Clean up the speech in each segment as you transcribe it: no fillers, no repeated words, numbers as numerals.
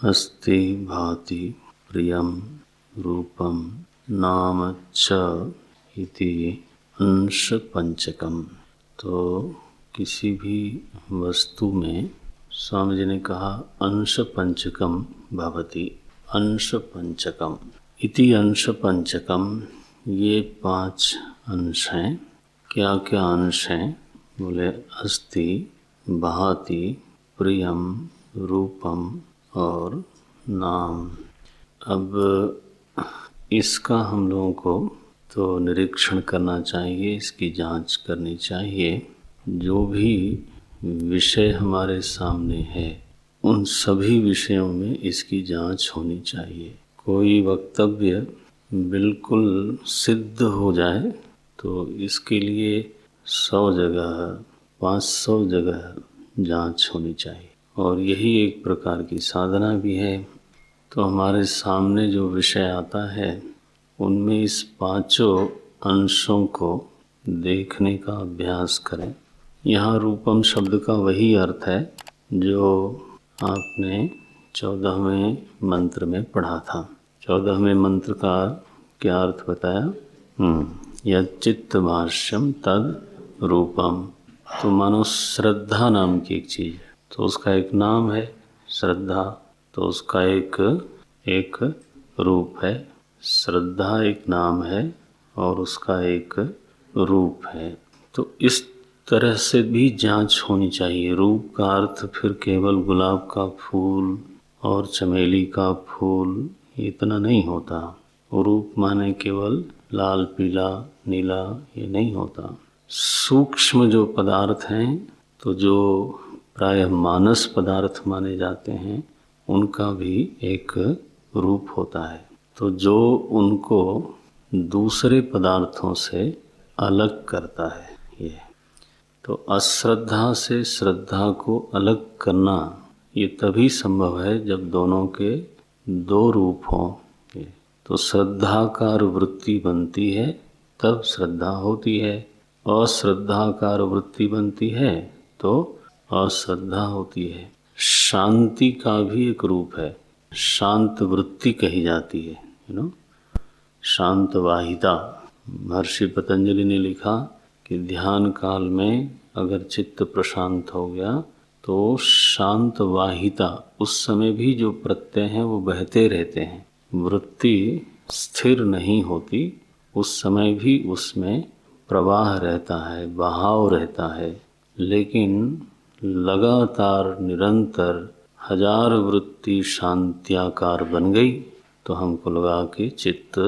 अस्ति भाति प्रियं रूपं नाम च इति अंश पंचकम। तो किसी भी वस्तु में स्वामी जी ने कहा अंश पंचकम भवति, अंश पंचकम इति अंश पंचकम। ये 5 अंश हैं। क्या क्या अंश हैं? बोले अस्ति, भाति, प्रियम, रूपम और नाम। अब इसका हम लोगों को तो निरीक्षण करना चाहिए, इसकी जांच करनी चाहिए। जो भी विषय हमारे सामने है उन सभी विषयों में इसकी जांच होनी चाहिए। कोई वक्तव्य बिल्कुल सिद्ध हो जाए तो इसके लिए 100 जगह 500 जगह जांच होनी चाहिए, और यही एक प्रकार की साधना भी है। तो हमारे सामने जो विषय आता है उनमें इस 5 अंशों को देखने का अभ्यास करें। यहाँ रूपम शब्द का वही अर्थ है जो आपने 14वें मंत्र में पढ़ा था। 14वें मंत्र का क्या अर्थ बताया? यच्चित्त भाष्यम तद रूपम। तो मानो श्रद्धा नाम की एक चीज है, तो उसका एक नाम है श्रद्धा, तो उसका एक रूप है। श्रद्धा एक नाम है और उसका एक रूप है। तो इस तरह से भी जांच होनी चाहिए। रूप का अर्थ फिर केवल गुलाब का फूल और चमेली का फूल इतना नहीं होता। रूप माने केवल लाल, पीला, नीला ये नहीं होता। सूक्ष्म जो पदार्थ हैं, तो जो प्रायः मानस पदार्थ माने जाते हैं, उनका भी एक रूप होता है। तो जो उनको दूसरे पदार्थों से अलग करता है ये। तो अश्रद्धा से श्रद्धा को अलग करना ये तभी संभव है जब दोनों के 2 रूप हों। तो श्रद्धाकार वृत्ति बनती है तब श्रद्धा होती है, अश्रद्धाकार वृत्ति बनती है तो अश्रद्धा होती है। शांति का भी एक रूप है, शांत वृत्ति कही जाती है, शांत वाहिता। महर्षि पतंजलि ने लिखा कि ध्यान काल में अगर चित्त प्रशांत हो गया तो शांत वाहिता, उस समय भी जो प्रत्यय हैं वो बहते रहते हैं। वृत्ति स्थिर नहीं होती, उस समय भी उसमें प्रवाह रहता है, बहाव रहता है। लेकिन लगातार निरंतर 1000 वृत्ति शांत्याकार बन गई तो हमको लगा कि चित्त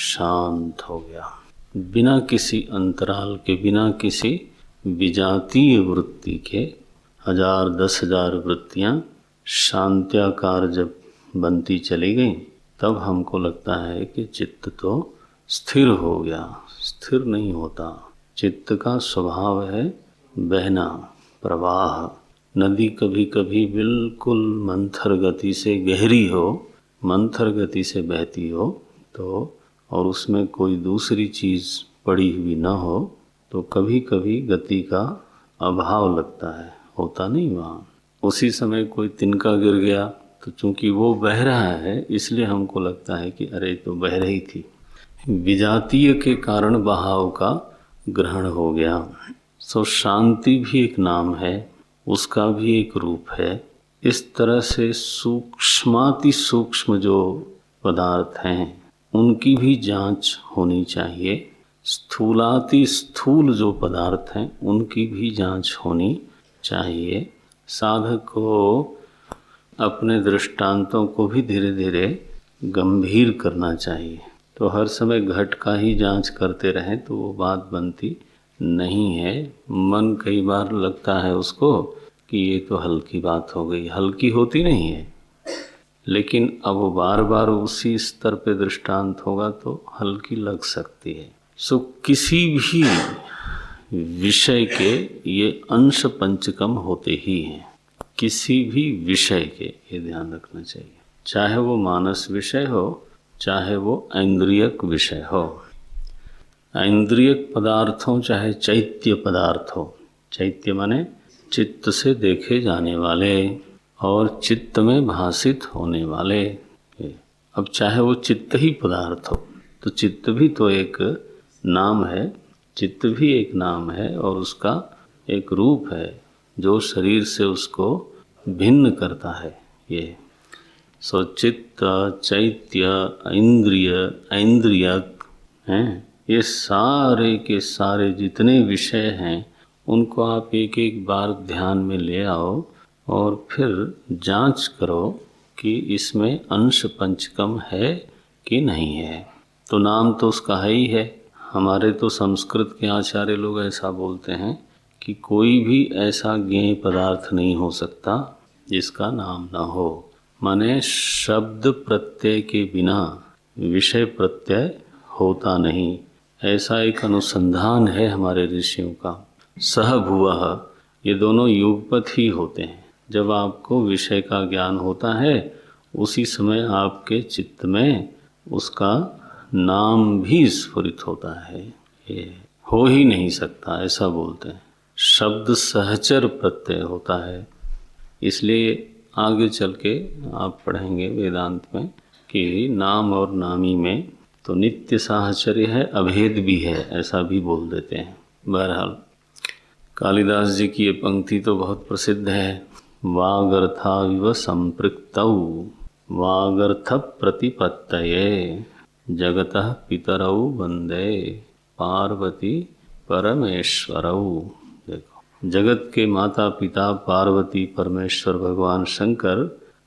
शांत हो गया। बिना किसी अंतराल के, बिना किसी विजातीय वृत्ति के 1000 10,000 वृत्तियां शांत्याकार जब बनती चली गई तब हमको लगता है कि चित्त तो स्थिर हो गया। स्थिर नहीं होता। चित्त का स्वभाव है बहना, प्रवाह। नदी कभी कभी बिल्कुल मंथर गति से गहरी हो, मंथर गति से बहती हो तो, और उसमें कोई दूसरी चीज पड़ी हुई न हो तो कभी कभी गति का अभाव लगता है, होता नहीं वहाँ। उसी समय कोई तिनका गिर गया तो चूंकि वो बह रहा है इसलिए हमको लगता है कि अरे तो बह रही थी। विजातीय के कारण बहाव का ग्रहण हो गया। सो शांति भी एक नाम है, उसका भी एक रूप है। इस तरह से सूक्ष्माति सूक्ष्म जो पदार्थ हैं उनकी भी जांच होनी चाहिए। स्थूलाति स्थूल जो पदार्थ हैं उनकी भी जांच होनी चाहिए। साधक को अपने दृष्टांतों को भी धीरे धीरे गंभीर करना चाहिए। तो हर समय घट का ही जांच करते रहें तो वो बात बनती नहीं है। मन कई बार लगता है उसको कि ये तो हल्की बात हो गई, हल्की होती नहीं है, लेकिन अब वो बार बार उसी स्तर पे दृष्टांत होगा तो हल्की लग सकती है। सो किसी भी विषय के ये अंश पंचकम होते ही हैं। किसी भी विषय के ये ध्यान रखना चाहिए, चाहे वो मानस विषय हो चाहे वो ऐन्द्रियक विषय हो। ऐन्द्रियक पदार्थ हो चाहे चैत्य पदार्थ हो। चैत्य माने चित्त से देखे जाने वाले। और चित्त में भासित होने वाले। अब चाहे वो चित्त ही पदार्थ हो, तो चित्त भी तो एक नाम है, चित्त भी एक नाम है और उसका एक रूप है जो शरीर से उसको भिन्न करता है। ये सो चित्त, चैत्य, इंद्रिय, ऐन्द्रियक हैं, ये सारे के सारे जितने विषय हैं उनको आप एक एक बार ध्यान में ले आओ और फिर जांच करो कि इसमें अंश पंचकम है कि नहीं है। तो नाम तो उसका है ही है। हमारे तो संस्कृत के आचार्य लोग ऐसा बोलते हैं कि कोई भी ऐसा ज्ञेय पदार्थ नहीं हो सकता जिसका नाम ना हो। माने शब्द प्रत्यय के बिना विषय प्रत्यय होता नहीं, ऐसा एक अनुसंधान है हमारे ऋषियों का। सह भुवः, ये दोनों युगपत ही होते हैं। जब आपको विषय का ज्ञान होता है उसी समय आपके चित्त में उसका नाम भी स्फुरित होता है। ये हो ही नहीं सकता, ऐसा बोलते हैं। शब्द सहचर प्रत्यय होता है। इसलिए आगे चल के आप पढ़ेंगे वेदांत में कि नाम और नामी में तो नित्य साहचर्य है, अभेद भी है, ऐसा भी बोल देते हैं। बहरहाल कालिदास जी की ये पंक्ति तो बहुत प्रसिद्ध है। वागर्थाविव संपृक्तौ वागर्थ प्रतिपत्तये जगतः पितरौ वंदे पार्वती परमेश्वरौ। देखो, जगत के माता पिता पार्वती परमेश्वर भगवान शंकर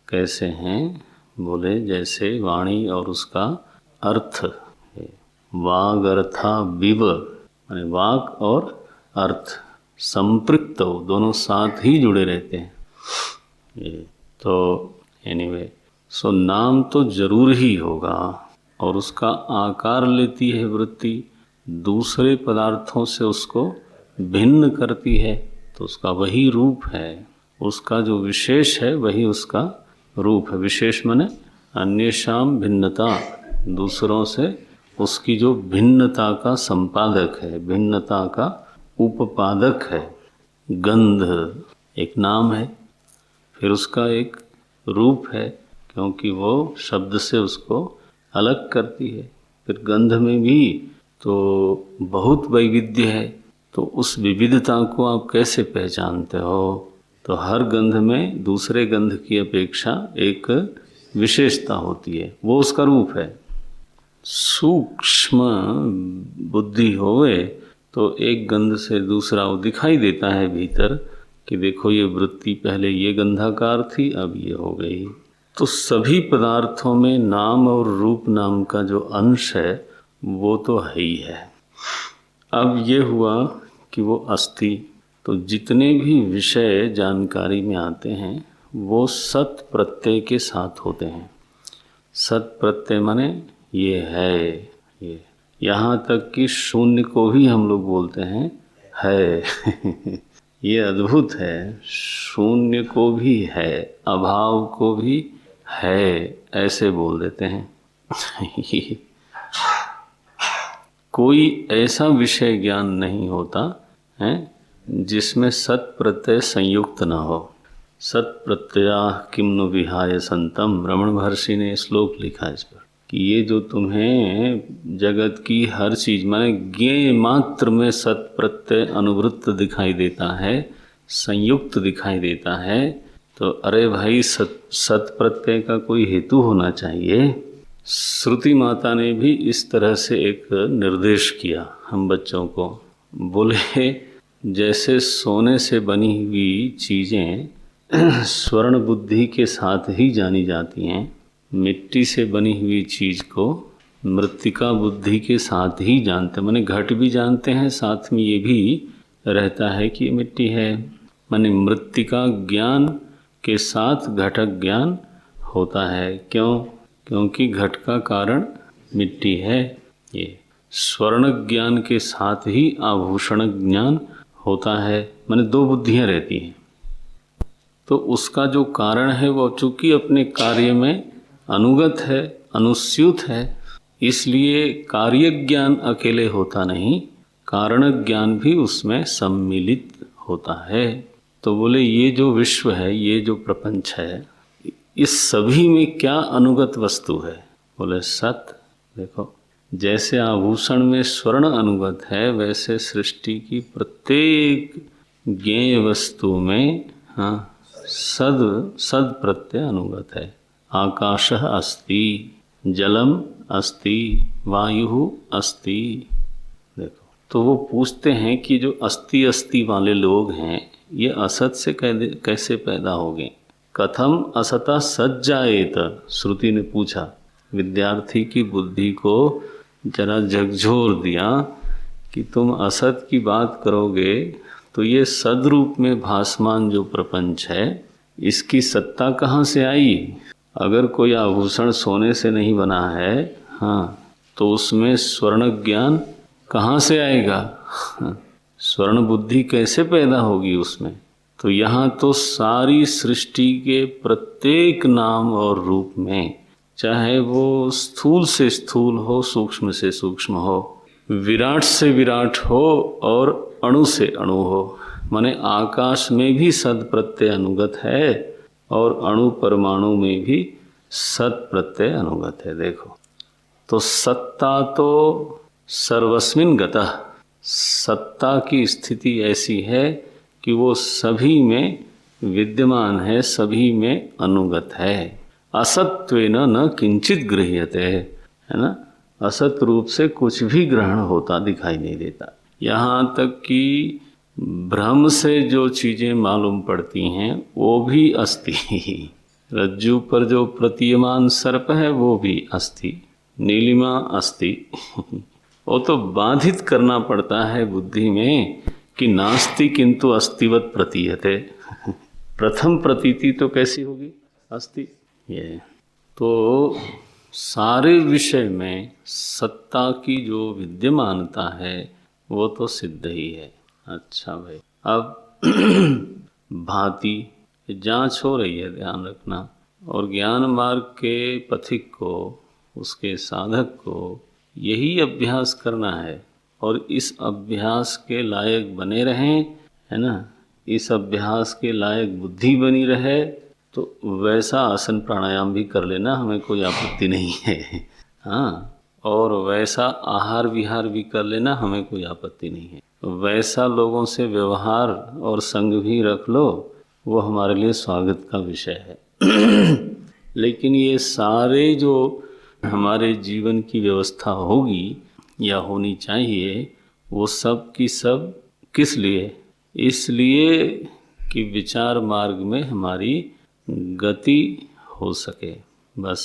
कैसे हैं? बोले जैसे वाणी और उसका अर्थ है। वागर्था विव, माने वाक और अर्थ संपृक्त, दोनों साथ ही जुड़े रहते हैं। ये तो एनीवे, सो नाम तो जरूर ही होगा और उसका आकार लेती है वृत्ति, दूसरे पदार्थों से उसको भिन्न करती है, तो उसका वही रूप है। उसका जो विशेष है वही उसका रूप है। विशेष माने अन्येषाम भिन्नता, दूसरों से उसकी जो भिन्नता का संपादक है, भिन्नता का उपपादक है। गंध एक नाम है, फिर उसका एक रूप है, क्योंकि वो शब्द से उसको अलग करती है। फिर गंध में भी तो बहुत वैविध्य है, तो उस विविधता को आप कैसे पहचानते हो? तो हर गंध में दूसरे गंध की अपेक्षा एक विशेषता होती है, वो उसका रूप है। सूक्ष्म बुद्धि होवे तो एक गंध से दूसरा वो दिखाई देता है भीतर कि देखो ये वृत्ति पहले ये गंधाकार थी, अब ये हो गई। तो सभी पदार्थों में नाम और रूप नाम का जो अंश है वो तो है ही है। अब ये हुआ कि वो अस्थि, तो जितने भी विषय जानकारी में आते हैं वो सत प्रत्यय के साथ होते हैं। सत प्रत्यय माने ये है, ये यहाँ तक कि शून्य को भी हम लोग बोलते हैं है ये अद्भुत है। शून्य को भी है, अभाव को भी है, ऐसे बोल देते हैं कोई ऐसा विषय ज्ञान नहीं होता है जिसमें सत प्रत्यय संयुक्त न हो। सत प्रत्यया किम नु विहाय संतम, रमण महर्षि ने श्लोक लिखा इस पर कि ये जो तुम्हें जगत की हर चीज माने ज्ञेय मात्र में सत प्रत्यय अनुवृत्त दिखाई देता है, संयुक्त दिखाई देता है, तो अरे भाई सत प्रत्यय का कोई हेतु होना चाहिए। श्रुति माता ने भी इस तरह से एक निर्देश किया हम बच्चों को। बोले जैसे सोने से बनी हुई चीजें स्वर्ण बुद्धि के साथ ही जानी जाती हैं, मिट्टी से बनी हुई चीज को मृत्तिका बुद्धि के साथ ही जानते, माने घट भी जानते हैं, साथ में ये भी रहता है कि ये मिट्टी है। माने मृत्तिका ज्ञान के साथ घटक ज्ञान होता है। क्यों? क्योंकि घट का कारण मिट्टी है। ये स्वर्ण ज्ञान के साथ ही आभूषण ज्ञान होता है, माने दो बुद्धियां रहती हैं। तो उसका जो कारण है वो चूंकि अपने कार्य में अनुगत है, अनुस्यूत है, इसलिए कार्य ज्ञान अकेले होता नहीं, कारण ज्ञान भी उसमें सम्मिलित होता है। तो बोले ये जो विश्व है, ये जो प्रपंच है, इस सभी में क्या अनुगत वस्तु है? बोले सत। देखो, जैसे आभूषण में स्वर्ण अनुगत है, वैसे सृष्टि की प्रत्येक ज्ञेय वस्तु में सद प्रत्यय अनुगत है। आकाशः अस्ति, जलम अस्ति, वायु अस्ति। देखो, तो वो पूछते हैं कि जो अस्ति अस्ति वाले लोग हैं, ये असत से कैसे पैदा हो गए? कथम असता सज्जाएत, श्रुति ने पूछा। विद्यार्थी की बुद्धि को जरा झकझोर दिया कि तुम असत की बात करोगे तो ये सदरूप में भासमान जो प्रपंच है, इसकी सत्ता कहाँ से आई? अगर कोई आभूषण सोने से नहीं बना है, तो उसमें स्वर्ण ज्ञान कहाँ से आएगा? स्वर्ण बुद्धि कैसे पैदा होगी उसमें? तो यहाँ तो सारी सृष्टि के प्रत्येक नाम और रूप में, चाहे वो स्थूल से स्थूल हो, सूक्ष्म से सूक्ष्म हो, विराट से विराट हो और अणु से अणु हो, माने आकाश में भी सद प्रत्यय अनुगत है और अणु परमाणु में भी सद प्रत्यय अनुगत है। देखो, तो सत्ता तो सर्वस्मिन गतः, सत्ता की स्थिति ऐसी है कि वो सभी में विद्यमान है, सभी में अनुगत है। असत्वेन न किंचित गृह्यते, है ना? असत रूप से कुछ भी ग्रहण होता दिखाई नहीं देता। यहाँ तक कि भ्रम से जो चीजें मालूम पड़ती हैं वो भी अस्ति। रज्जु पर जो प्रतीयमान सर्प है वो भी अस्ति, नीलिमा अस्ति। वो तो बाधित करना पड़ता है बुद्धि में कि नास्ति किंतु अस्तिवत प्रतीयते। प्रथम प्रतीति तो कैसी होगी? अस्ति। ये तो सारे विषय में सत्ता की जो विद्यमानता है वो तो सिद्ध ही है। अच्छा भाई, अब भांति जांच हो रही है, ध्यान रखना। और ज्ञान मार्ग के पथिक को, उसके साधक को यही अभ्यास करना है और इस अभ्यास के लायक बने रहें, है ना? इस अभ्यास के लायक बुद्धि बनी रहे तो वैसा आसन प्राणायाम भी कर लेना, हमें कोई आपत्ति नहीं है। और वैसा आहार विहार भी कर लेना, हमें कोई आपत्ति नहीं है। वैसा लोगों से व्यवहार और संग भी रख लो, वो हमारे लिए स्वागत का विषय है। लेकिन ये सारे जो हमारे जीवन की व्यवस्था होगी या होनी चाहिए, वो सब की सब किस लिए? इसलिए कि विचार मार्ग में हमारी गति हो सके। बस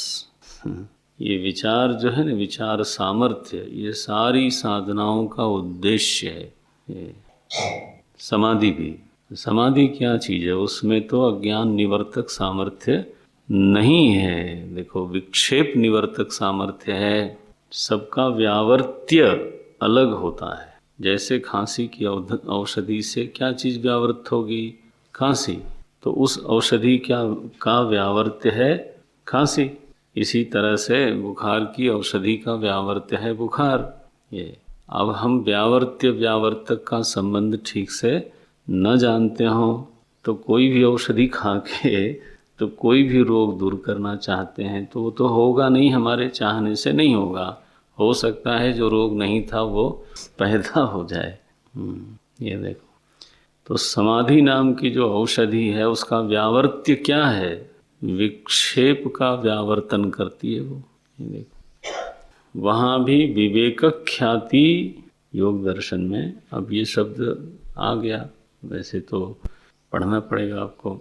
ये विचार जो है ना, विचार सामर्थ्य, ये सारी साधनाओं का उद्देश्य है। ये समाधि भी, समाधि क्या चीज़ है? उसमें तो अज्ञान निवर्तक सामर्थ्य नहीं है। देखो, विक्षेप निवर्तक सामर्थ्य है। सबका व्यावर्त्य अलग होता है। जैसे खांसी की औषधि से क्या चीज़ व्यावर्त होगी? खांसी। तो उस औषधि का व्यावर्त्य है खांसी। इसी तरह से बुखार की औषधि का व्यावर्त्य है बुखार। ये अब हम व्यावर्त्य व्यावर्तक का संबंध ठीक से न जानते हो तो कोई भी औषधि खा के तो कोई भी रोग दूर करना चाहते हैं तो वो तो होगा नहीं, हमारे चाहने से नहीं होगा। हो सकता है जो रोग नहीं था वो पैदा हो जाए। ये देखो, तो समाधि नाम की जो औषधि है उसका व्यावर्त्य क्या है? विक्षेप का व्यावर्तन करती है वो। ये देखो, वहाँ भी विवेक ख्याति योग दर्शन में, अब ये शब्द आ गया, वैसे तो पढ़ना पड़ेगा आपको।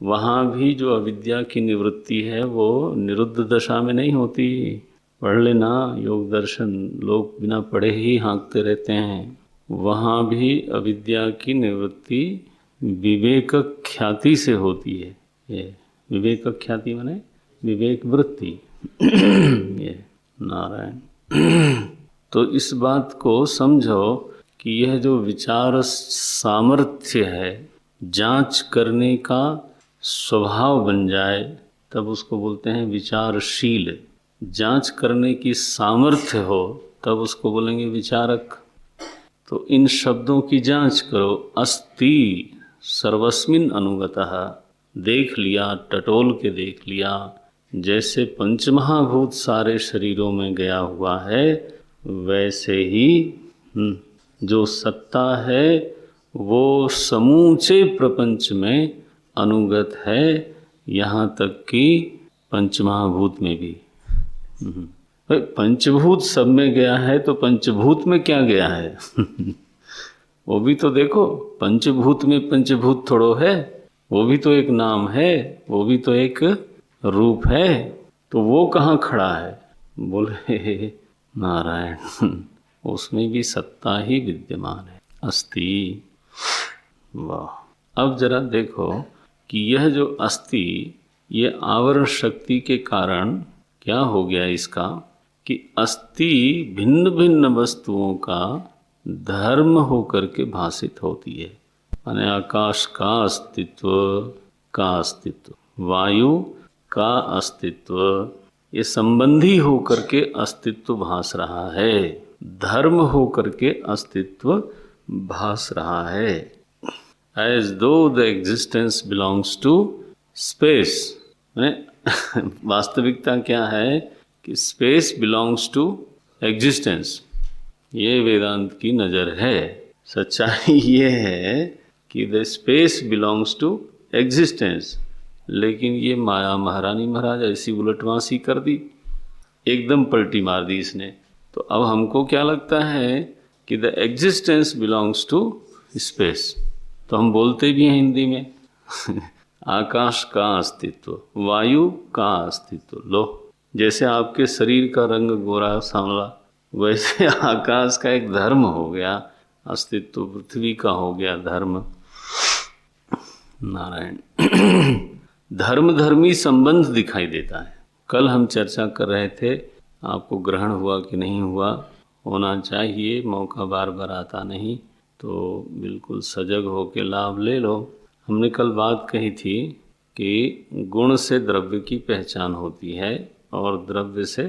वहाँ भी जो अविद्या की निवृत्ति है वो निरुद्ध दशा में नहीं होती। पढ़ लेना योग दर्शन, लोग बिना पढ़े ही हाँकते रहते हैं। वहाँ भी अविद्या की निवृत्ति विवेक ख्याति से होती है। ये विवेक ख्याति माने विवेक वृत्ति। ये नारायण। तो इस बात को समझो कि यह जो विचार सामर्थ्य है, जांच करने का स्वभाव बन जाए तब उसको बोलते हैं विचारशील। जांच करने की सामर्थ्य हो तब उसको बोलेंगे विचारक। तो इन शब्दों की जांच करो। अस्ति सर्वस्मिन अनुगतः, देख लिया, टटोल के देख लिया, जैसे पंचमहाभूत सारे शरीरों में गया हुआ है, वैसे ही जो सत्ता है वो समूचे प्रपंच में अनुगत है, यहाँ तक कि पंचमहाभूत में भी। भाई पंचभूत सब में गया है तो पंचभूत में क्या गया है? वो भी तो देखो, पंचभूत में पंचभूत थोड़ो है, वो भी तो एक नाम है, वो भी तो एक रूप है, तो वो कहाँ खड़ा है? बोले नारायण, उसमें भी सत्ता ही विद्यमान है, अस्ति। वाह। अब जरा देखो कि यह जो अस्ति, ये आवरण शक्ति के कारण क्या हो गया इसका, कि अस्ति भिन्न भिन्न वस्तुओं का धर्म होकर के भाषित होती है। माने आकाश का अस्तित्व, वायु का अस्तित्व, ये संबंधी होकर के अस्तित्व भास रहा है, धर्म होकर के अस्तित्व भास रहा है। As though the existence belongs to space, वास्तविकता क्या है कि स्पेस बिलोंग्स टू एग्जिस्टेंस, ये वेदांत की नज़र है। सच्चाई ये है कि the space belongs to existence, लेकिन ये माया महारानी महाराज ऐसी उलटवासी कर दी, एकदम पलटी मार दी इसने। तो अब हमको क्या लगता है कि the existence belongs to space, तो हम बोलते भी हैं हिंदी में आकाश का अस्तित्व, वायु का अस्तित्व। लो, जैसे आपके शरीर का रंग गोरा सांवला, वैसे आकाश का एक धर्म हो गया अस्तित्व, पृथ्वी का हो गया धर्म। नारायण। धर्म धर्मी संबंध दिखाई देता है। कल हम चर्चा कर रहे थे, आपको ग्रहण हुआ कि नहीं हुआ, होना चाहिए, मौका बार बार आता नहीं, तो बिल्कुल सजग हो के लाभ ले लो। हमने कल बात कही थी कि गुण से द्रव्य की पहचान होती है और द्रव्य से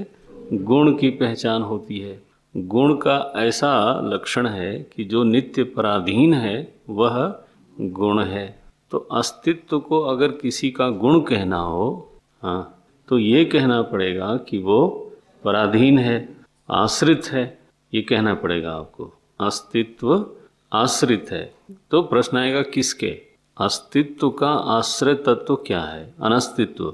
गुण की पहचान होती है। गुण का ऐसा लक्षण है कि जो नित्य पराधीन है वह गुण है। तो अस्तित्व को अगर किसी का गुण कहना हो, हाँ, तो ये कहना पड़ेगा कि वो पराधीन है, आश्रित है, ये कहना पड़ेगा आपको। अस्तित्व आश्रित है। तो प्रश्न आएगा किसके? अस्तित्व का आश्रय तत्व क्या है? अनस्तित्व।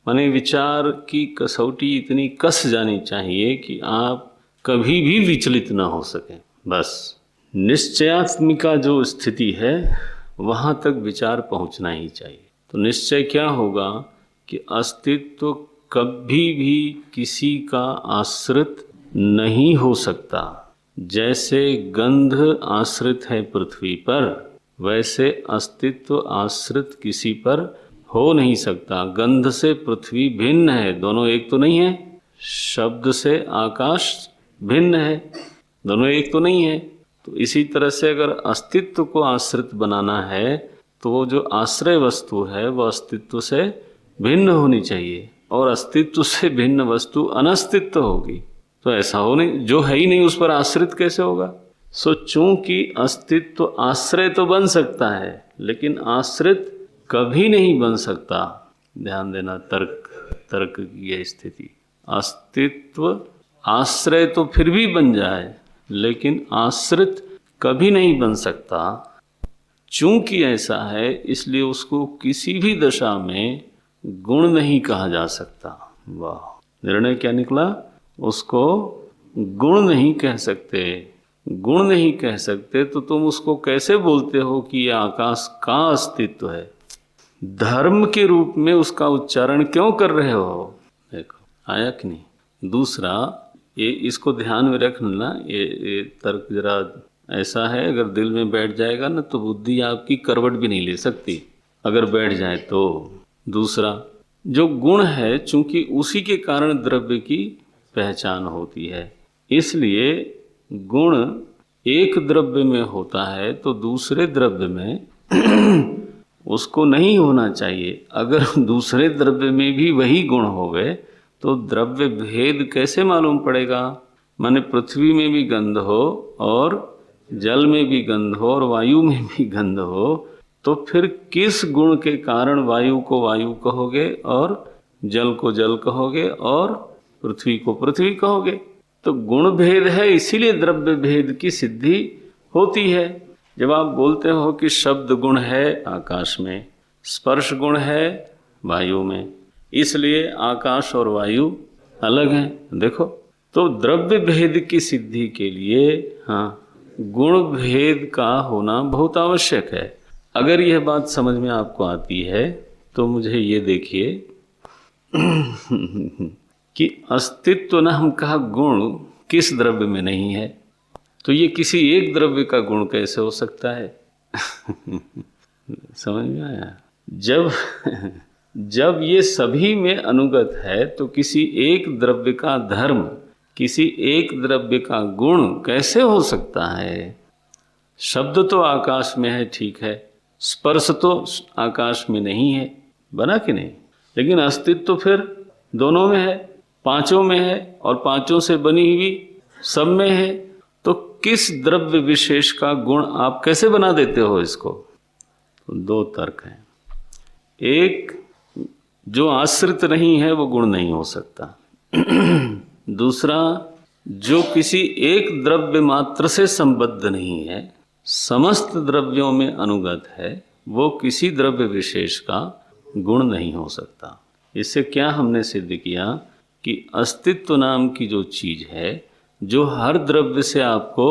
माने विचार की कसौटी इतनी कस जानी चाहिए कि आप कभी भी विचलित ना हो सके। बस निश्चयात्मिका जो स्थिति है वहाँ तक विचार पहुँचना ही चाहिए। तो निश्चय क्या होगा कि अस्तित्व कभी भी किसी का आश्रित नहीं हो सकता। जैसे गंध आश्रित है पृथ्वी पर, वैसे अस्तित्व आश्रित किसी पर हो नहीं सकता। गंध से पृथ्वी भिन्न है, दोनों एक तो नहीं है। शब्द से आकाश भिन्न है, दोनों एक तो नहीं है। तो इसी तरह से अगर अस्तित्व को आश्रित बनाना है तो वो जो आश्रय वस्तु है वो अस्तित्व से भिन्न होनी चाहिए, और अस्तित्व से भिन्न वस्तु अनस्तित्व होगी। तो ऐसा हो नहीं, जो है ही नहीं उस पर आश्रित कैसे होगा? सो चूंकि अस्तित्व आश्रय तो बन सकता है लेकिन आश्रित कभी नहीं बन सकता। ध्यान देना, तर्क की यह स्थिति। अस्तित्व आश्रय तो फिर भी बन जाए लेकिन आश्रित कभी नहीं बन सकता। चूंकि ऐसा है इसलिए उसको किसी भी दशा में गुण नहीं कहा जा सकता। वाह, निर्णय क्या निकला? उसको गुण नहीं कह सकते। गुण नहीं कह सकते तो तुम उसको कैसे बोलते हो कि यह आकाश का अस्तित्व है? धर्म के रूप में उसका उच्चारण क्यों कर रहे हो? देखो आया कि नहीं। दूसरा, ये इसको ध्यान में रखना, ये तर्क जरा ऐसा है, अगर दिल में बैठ जाएगा ना तो बुद्धि आपकी करवट भी नहीं ले सकती, अगर बैठ जाए तो। दूसरा, जो गुण है चूंकि उसी के कारण द्रव्य की पहचान होती है, इसलिए गुण एक द्रव्य में होता है तो दूसरे द्रव्य में उसको नहीं होना चाहिए। अगर दूसरे द्रव्य में भी वही गुण हो गए तो द्रव्य भेद कैसे मालूम पड़ेगा? माने पृथ्वी में भी गंध हो और जल में भी गंध हो और वायु में भी गंध हो, तो फिर किस गुण के कारण वायु को वायु कहोगे और जल को जल कहोगे और पृथ्वी को पृथ्वी कहोगे? तो गुण भेद है, इसीलिए द्रव्य भेद की सिद्धि होती है। जब आप बोलते हो कि शब्द गुण है आकाश में, स्पर्श गुण है वायु में, इसलिए आकाश और वायु अलग हैं। देखो, तो द्रव्य भेद की सिद्धि के लिए गुण भेद का होना बहुत आवश्यक है। अगर यह बात समझ में आपको आती है तो मुझे ये देखिए कि अस्तित्व न हम कहा गुण किस द्रव्य में नहीं है, तो ये किसी एक द्रव्य का गुण कैसे हो सकता है? समझ में आया? जब ये सभी में अनुगत है तो किसी एक द्रव्य का धर्म, किसी एक द्रव्य का गुण कैसे हो सकता है? शब्द तो आकाश में है, ठीक है, स्पर्श तो आकाश में नहीं है, बना कि नहीं? लेकिन अस्तित्व तो फिर दोनों में है, पांचों में है, और पांचों से बनी हुई सब में है। तो किस द्रव्य विशेष का गुण आप कैसे बना देते हो इसको? तो दो तर्क हैं। एक, जो आश्रित नहीं है वो गुण नहीं हो सकता। दूसरा, जो किसी एक द्रव्य मात्र से संबद्ध नहीं है, समस्त द्रव्यों में अनुगत है, वो किसी द्रव्य विशेष का गुण नहीं हो सकता। इससे क्या हमने सिद्ध किया कि अस्तित्व नाम की जो चीज है, जो हर द्रव्य से आपको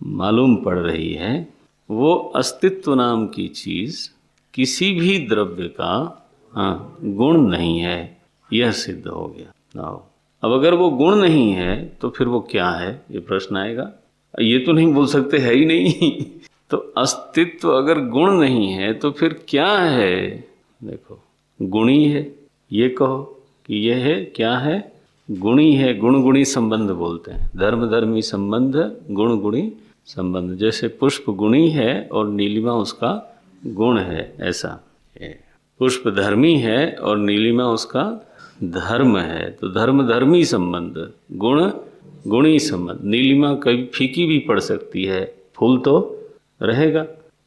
मालूम पड़ रही है, वो अस्तित्व नाम की चीज किसी भी द्रव्य का गुण नहीं है। यह सिद्ध हो गया। अब अगर वो गुण नहीं है तो फिर वो क्या है, ये प्रश्न आएगा। ये तो नहीं बोल सकते है ही नहीं। तो अस्तित्व अगर गुण नहीं है तो फिर क्या है? देखो, गुणी है, ये कहो कि ये है, क्या है? गुणी है। गुण गुणी संबंध बोलते हैं, धर्म धर्मी संबंध, गुण गुणी संबंध। जैसे पुष्प गुणी है और नीलिमा उसका गुण है, ऐसा। पुष्प धर्मी है और नीलिमा उसका धर्म है, तो धर्म धर्मी संबंध, गुण गुणी संबंध। नीलिमा कभी फीकी भी पड़ सकती है, फूल तो रहेगा,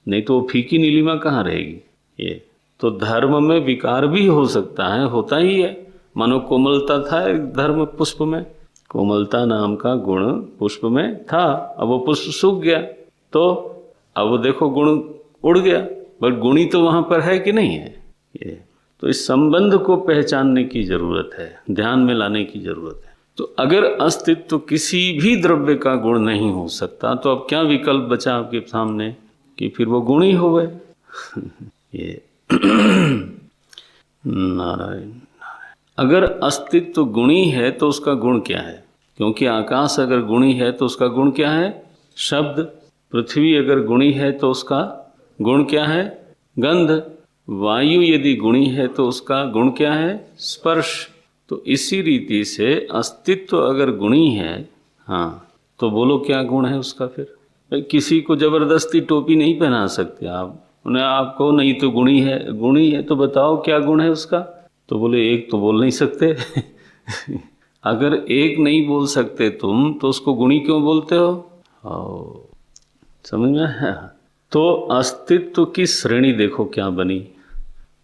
नहीं तो वो फीकी नीलिमा कहाँ रहेगी? ये तो धर्म में विकार भी हो सकता है, होता ही है। मानो कोमलता था एक धर्म पुष्प में, कोमलता नाम का गुण पुष्प में था, अब वो पुष्प सूख गया तो अब वो देखो गुण उड़ गया, बट गुणी तो वहां पर है कि नहीं है? ये तो इस संबंध को पहचानने की जरूरत है, ध्यान में लाने की जरूरत है। तो अगर अस्तित्व किसी भी द्रव्य का गुण नहीं हो सकता तो अब क्या विकल्प बचा आपके सामने कि फिर वो गुण ही हो गए। ये नारायण। अगर अस्तित्व गुणी है तो उसका गुण क्या है? क्योंकि आकाश अगर गुणी है तो उसका गुण क्या है? शब्द। पृथ्वी अगर गुणी है तो उसका गुण क्या है? गंध। वायु यदि गुणी है तो उसका गुण क्या है? स्पर्श। तो इसी रीति से अस्तित्व अगर गुणी है, तो बोलो क्या गुण है उसका? फिर भाई किसी को जबरदस्ती टोपी नहीं पहना सकते आप, उन्हें आपको नहीं तो गुणी है तो बताओ क्या गुण है उसका? तो बोले एक तो बोल नहीं सकते। अगर एक नहीं बोल सकते तुम तो उसको गुणी क्यों बोलते हो? समझ में है? तो अस्तित्व की श्रेणी देखो क्या बनी।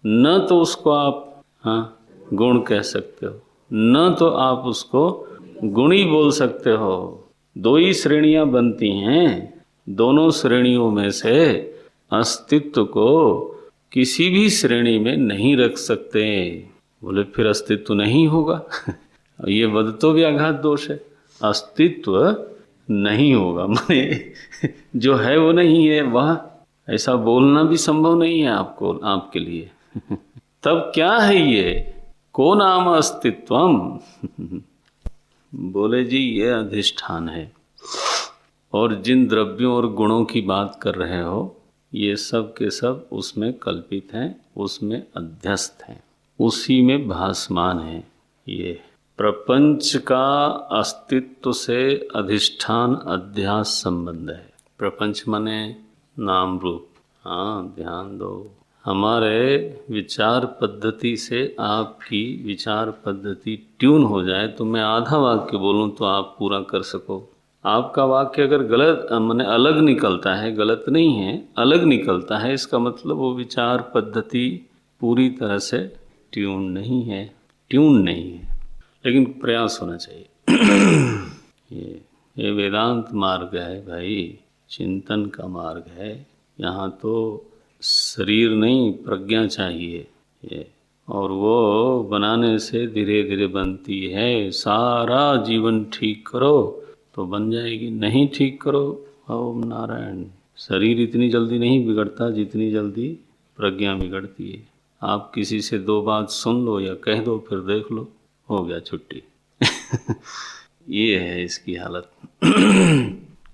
न तो उसको आप गुण कह सकते हो, न तो आप उसको गुणी बोल सकते हो। दो ही श्रेणियां बनती हैं, दोनों श्रेणियों में से अस्तित्व को किसी भी श्रेणी में नहीं रख सकते। बोले फिर अस्तित्व नहीं होगा। ये वदतो व्याघात दोष है, अस्तित्व नहीं होगा, माने जो है वो नहीं है, वह ऐसा बोलना भी संभव नहीं है आपके लिए। तब क्या है ये? को नाम अस्तित्वम? बोले जी ये अधिष्ठान है, और जिन द्रव्यों और गुणों की बात कर रहे हो ये सब के सब उसमें कल्पित हैं, उसमें अध्यस्त हैं, उसी में भासमान है। ये प्रपंच का अस्तित्व से अधिष्ठान अध्यास संबंध है। प्रपंच माने नाम रूप। ध्यान दो, हमारे विचार पद्धति से आपकी विचार पद्धति ट्यून हो जाए तो मैं आधा वाक्य बोलूं तो आप पूरा कर सको। आपका वाक्य अगर गलत माने अलग निकलता है, गलत नहीं है, अलग निकलता है, इसका मतलब वो विचार पद्धति पूरी तरह से ट्यून नहीं है, लेकिन प्रयास होना चाहिए। ये वेदांत मार्ग है भाई, चिंतन का मार्ग है। यहाँ तो शरीर नहीं, प्रज्ञा चाहिए ये, और वो बनाने से धीरे धीरे बनती है। सारा जीवन ठीक करो तो बन जाएगी, नहीं ठीक करो, ओम नारायण। शरीर इतनी जल्दी नहीं बिगड़ता जितनी जल्दी प्रज्ञा बिगड़ती है। आप किसी से दो बात सुन लो या कह दो, फिर देख लो, हो गया छुट्टी। ये है इसकी हालत।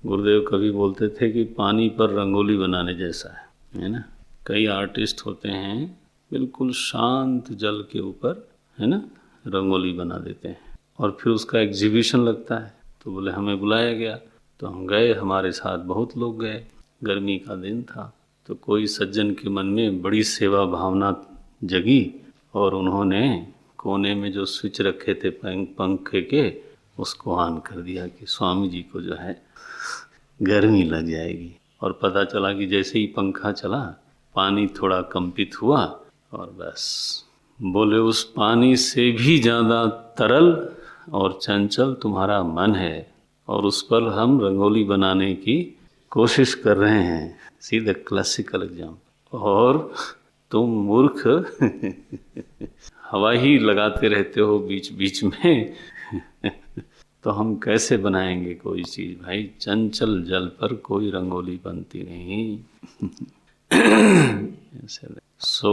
गुरुदेव कभी बोलते थे कि पानी पर रंगोली बनाने जैसा है ना। कई आर्टिस्ट होते हैं बिल्कुल शांत जल के ऊपर, है ना, रंगोली बना देते हैं, और फिर उसका एग्जीबिशन लगता है। तो बोले हमें बुलाया गया, तो हम गए, हमारे साथ बहुत लोग गए। गर्मी का दिन था, तो कोई सज्जन के मन में बड़ी सेवा भावना जगी, और उन्होंने कोने में जो स्विच रखे थे पंखे के, उसको ऑन कर दिया कि स्वामी जी को जो है गर्मी लग जाएगी। और पता चला कि जैसे ही पंखा चला, पानी थोड़ा कंपित हुआ, और बस बोले उस पानी से भी ज़्यादा तरल और चंचल तुम्हारा मन है, और उस पर हम रंगोली बनाने की कोशिश कर रहे हैं। सीधा क्लासिकल एग्जाम्पल। और तुम मूर्ख हवा ही लगाते रहते हो बीच बीच में। तो हम कैसे बनाएंगे कोई चीज़ भाई? चंचल जल पर कोई रंगोली बनती नहीं। सो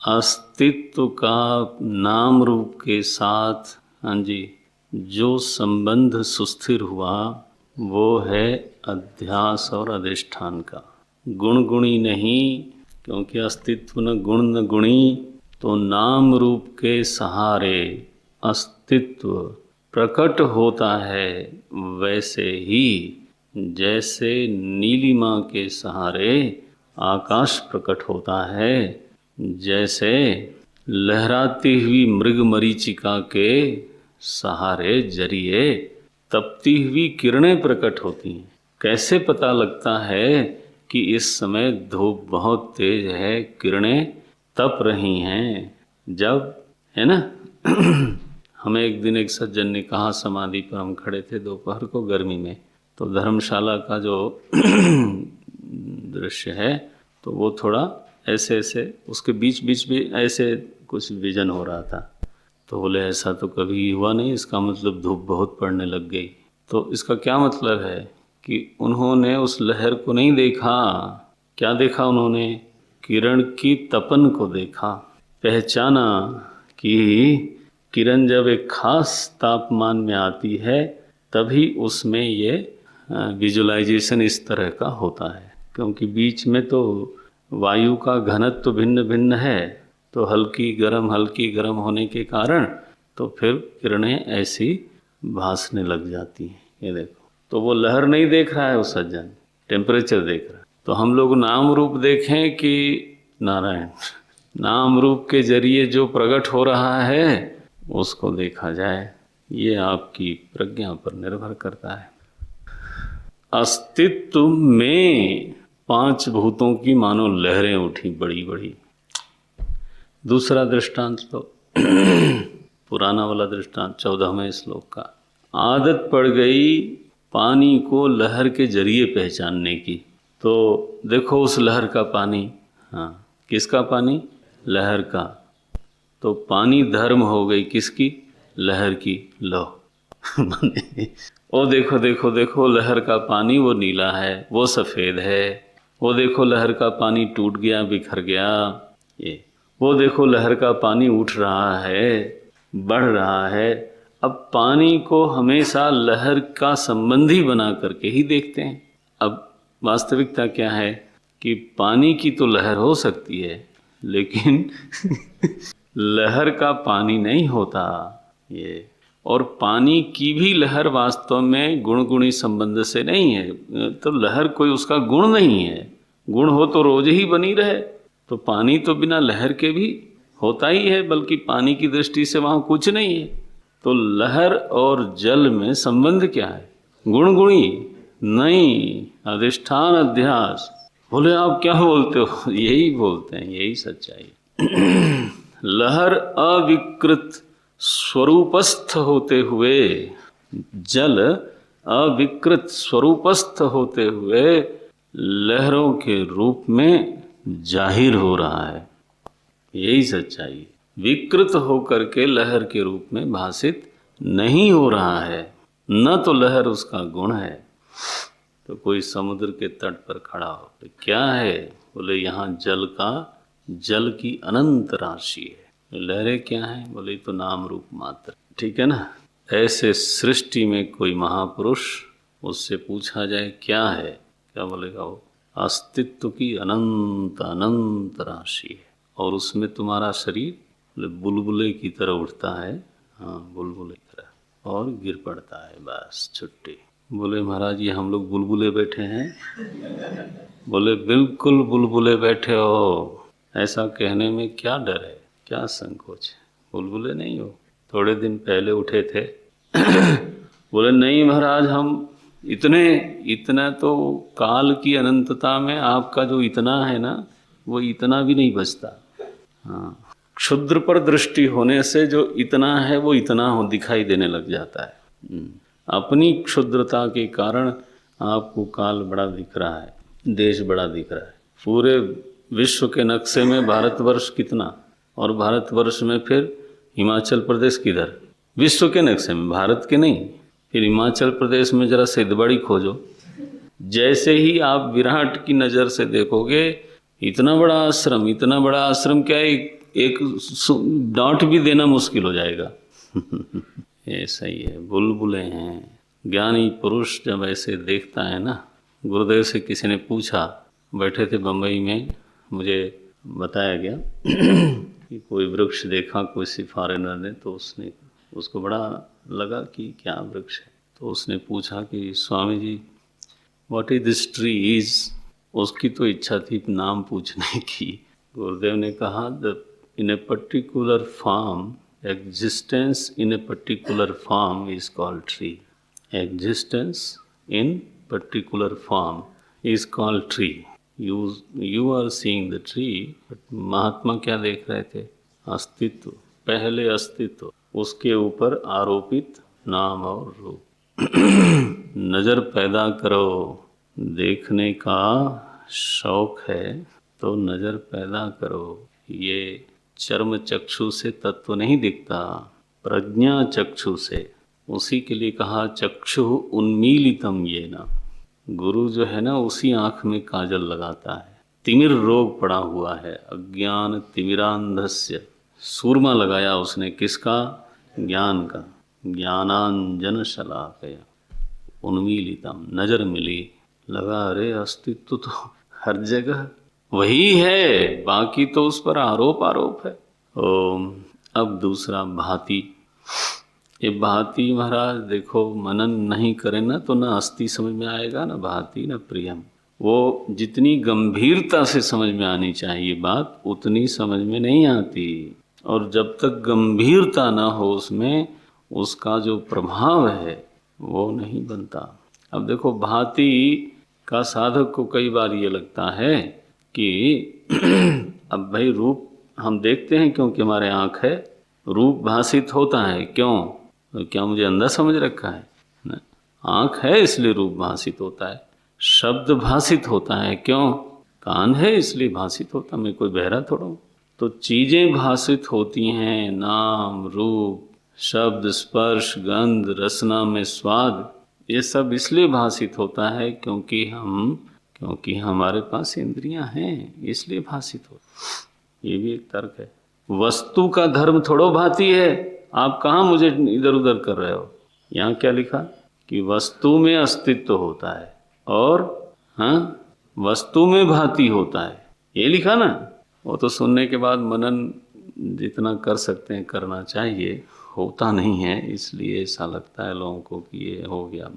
अस्तित्व का नाम रूप के साथ, हाँ जी, जो संबंध सुस्थिर हुआ वो है अध्यास और अधिष्ठान का। गुण गुणी नहीं, क्योंकि अस्तित्व न गुण न गुणी, तो नाम रूप के सहारे अस्तित्व प्रकट होता है। वैसे ही जैसे नीलिमा के सहारे आकाश प्रकट होता है, जैसे लहराती हुई मृग मरीचिका के सहारे जरिए तपती हुई किरणें प्रकट होती हैं। कैसे पता लगता है कि इस समय धूप बहुत तेज है, किरणें तप रही हैं? जब, है ना, हमें एक दिन एक सज्जन ने कहा, समाधि पर हम खड़े थे दोपहर को गर्मी में, तो धर्मशाला का जो दृश्य है तो वो थोड़ा ऐसे ऐसे, उसके बीच बीच भी ऐसे कुछ विजन हो रहा था। तो बोले ऐसा तो कभी हुआ नहीं, इसका मतलब धूप बहुत पड़ने लग गई। तो इसका क्या मतलब है कि उन्होंने उस लहर को नहीं देखा। क्या देखा उन्होंने? किरण की तपन को देखा। पहचाना कि किरण जब एक खास तापमान में आती है तभी उसमें ये विजुलाइजेशन इस तरह का होता है, क्योंकि बीच में तो वायु का घनत्व तो भिन्न भिन्न है, तो हल्की गर्म होने के कारण तो फिर किरणें ऐसी भासने लग जाती हैं। ये देखो, तो वो लहर नहीं देख रहा है, वो सज्जन टेम्परेचर देख रहा है। तो हम लोग नाम रूप देखें कि नारायण, नाम रूप के जरिए जो प्रकट हो रहा है उसको देखा जाए। ये आपकी प्रज्ञा पर निर्भर करता है। अस्तित्व में 5 भूतों की मानो लहरें उठी बड़ी बड़ी। दूसरा दृष्टांत लो, पुराना वाला दृष्टांत 14वें श्लोक का। आदत पड़ गई पानी को लहर के जरिए पहचानने की, तो देखो उस लहर का पानी, हाँ किसका पानी? लहर का। तो पानी धर्म हो गई किसकी? लहर की। लो ओ देखो देखो देखो, लहर का पानी वो नीला है, वो सफ़ेद है। वो देखो लहर का पानी टूट गया, बिखर गया। ये वो देखो लहर का पानी उठ रहा है, बढ़ रहा है। अब पानी को हमेशा लहर का संबंधी बना करके ही देखते हैं। अब वास्तविकता क्या है कि पानी की तो लहर हो सकती है, लेकिन लहर का पानी नहीं होता ये। और पानी की भी लहर वास्तव में गुण गुणी संबंध से नहीं है। तो लहर कोई उसका गुण नहीं है। गुण हो तो रोज ही बनी रहे। तो पानी तो बिना लहर के भी होता ही है, बल्कि पानी की दृष्टि से वहाँ कुछ नहीं है। तो लहर और जल में संबंध क्या है? गुणगुणी नहीं, अधिष्ठान अध्यास। बोले आप क्या बोलते हो? यही बोलते हैं, यही सच्चाई। लहर अविकृत स्वरूपस्थ होते हुए, जल अविकृत स्वरूपस्थ होते हुए लहरों के रूप में जाहिर हो रहा है, यही सच्चाई है। विकृत होकर के लहर के रूप में भाषित नहीं हो रहा है, न तो लहर उसका गुण है। तो कोई समुद्र के तट पर खड़ा हो, तो क्या है? बोले यहाँ जल की अनंत राशि है। लहरें क्या हैं? बोले तो नाम रूप मात्र, ठीक है ना। ऐसे सृष्टि में कोई महापुरुष, उससे पूछा जाए क्या है, क्या बोलेगा? वो अस्तित्व की अनंत अनंत राशि है, और उसमें तुम्हारा शरीर बुलबुले की तरह उठता है, हाँ बुलबुले की तरह, और गिर पड़ता है, बस छुट्टी। बोले महाराज ये हम लोग बुलबुले बैठे हैं? बोले बिल्कुल बुलबुले बैठे हो। ऐसा कहने में क्या डर है, क्या संकोच है? बुलबुले नहीं हो। थोड़े दिन पहले उठे थे बोले नहीं महाराज हम इतना तो काल की अनंतता में आपका जो इतना है ना, वो इतना भी नहीं बचता। हाँ, क्षुद्र पर दृष्टि होने से जो इतना है वो इतना हो दिखाई देने लग जाता है। अपनी क्षुद्रता के कारण आपको काल बड़ा दिख रहा है, देश बड़ा दिख रहा है। पूरे विश्व के नक्शे में भारतवर्ष कितना, और भारतवर्ष में फिर हिमाचल प्रदेश किधर? विश्व के नक्शे में, भारत के नहीं। फिर हिमाचल प्रदेश में जरा सिद्धबड़ी खोजो, जैसे ही आप विराट की नज़र से देखोगे, इतना बड़ा आश्रम क्या एक डांट भी देना मुश्किल हो जाएगा। ऐसा ही है, बुलबुले हैं। ज्ञानी पुरुष जब ऐसे देखता है ना, गुरुदेव से किसी ने पूछा, बैठे थे बम्बई में, मुझे बताया गया कि कोई वृक्ष देखा किसी फॉरेनर ने, तो उसको बड़ा लगा कि क्या वृक्ष है। तो उसने पूछा कि swami ji what is this tree is. उसकी तो इच्छा थी नाम पूछने की। गुरुदेव ने कहा in a particular form, existence in a particular form is called tree. Existence in particular form is called tree. You are seeing the tree, but महात्मा क्या देख रहे थे? अस्तित्व, पहले अस्तित्व, उसके ऊपर आरोपित नाम और रूप। नजर पैदा करो, देखने का शौक है तो नजर पैदा करो। ये चर्म चक्षु से तत्व नहीं दिखता, प्रज्ञा चक्षु से। उसी के लिए कहा चक्षु उन्मीलितम ये ना। गुरु जो है ना, उसी आँख में काजल लगाता है। तिमिर रोग पड़ा हुआ है, अज्ञान तिमिरांधस्य। सूरमा लगाया उसने, किसका? ज्ञान का। ज्ञानांजन शलाकया उन्मीलितम, नजर मिली, लगा अरे अस्तित्व तो हर जगह वही है, बाकी तो उस पर आरोप है। अब दूसरा भांति। ये भांति महाराज देखो, मनन नहीं करें ना तो ना अस्थि समझ में आएगा, ना भांति, ना प्रियम। वो जितनी गंभीरता से समझ में आनी चाहिए बात, उतनी समझ में नहीं आती। और जब तक गंभीरता ना हो उसमें, उसका जो प्रभाव है वो नहीं बनता। अब देखो, भांति का साधक को कई बार ये लगता है कि अब भाई रूप हम देखते हैं क्योंकि हमारे आँख है, रूप भाषित होता है क्यों? तो क्या मुझे अंधा समझ रखा है? ना, आँख है इसलिए रूप भाषित होता है। शब्द भाषित होता है क्यों? कान है इसलिए भाषित होता, मैं कोई बहरा थोड़ा हूँ। तो चीजें भाषित होती हैं, नाम रूप, शब्द, स्पर्श, गंध, रसना में स्वाद, ये सब इसलिए भाषित होता है क्योंकि हमारे पास इंद्रियां हैं, इसलिए भाषित हो। ये भी एक तर्क है। वस्तु का धर्म थोड़ो भांति है। आप कहाँ मुझे इधर उधर कर रहे हो? यहाँ क्या लिखा कि वस्तु में अस्तित्व होता है और वस्तु में भांति होता है, ये लिखा ना। वो तो सुनने के बाद मनन जितना कर सकते हैं करना चाहिए, होता नहीं है, इसलिए ऐसा लगता है लोगों को कि ये हो गया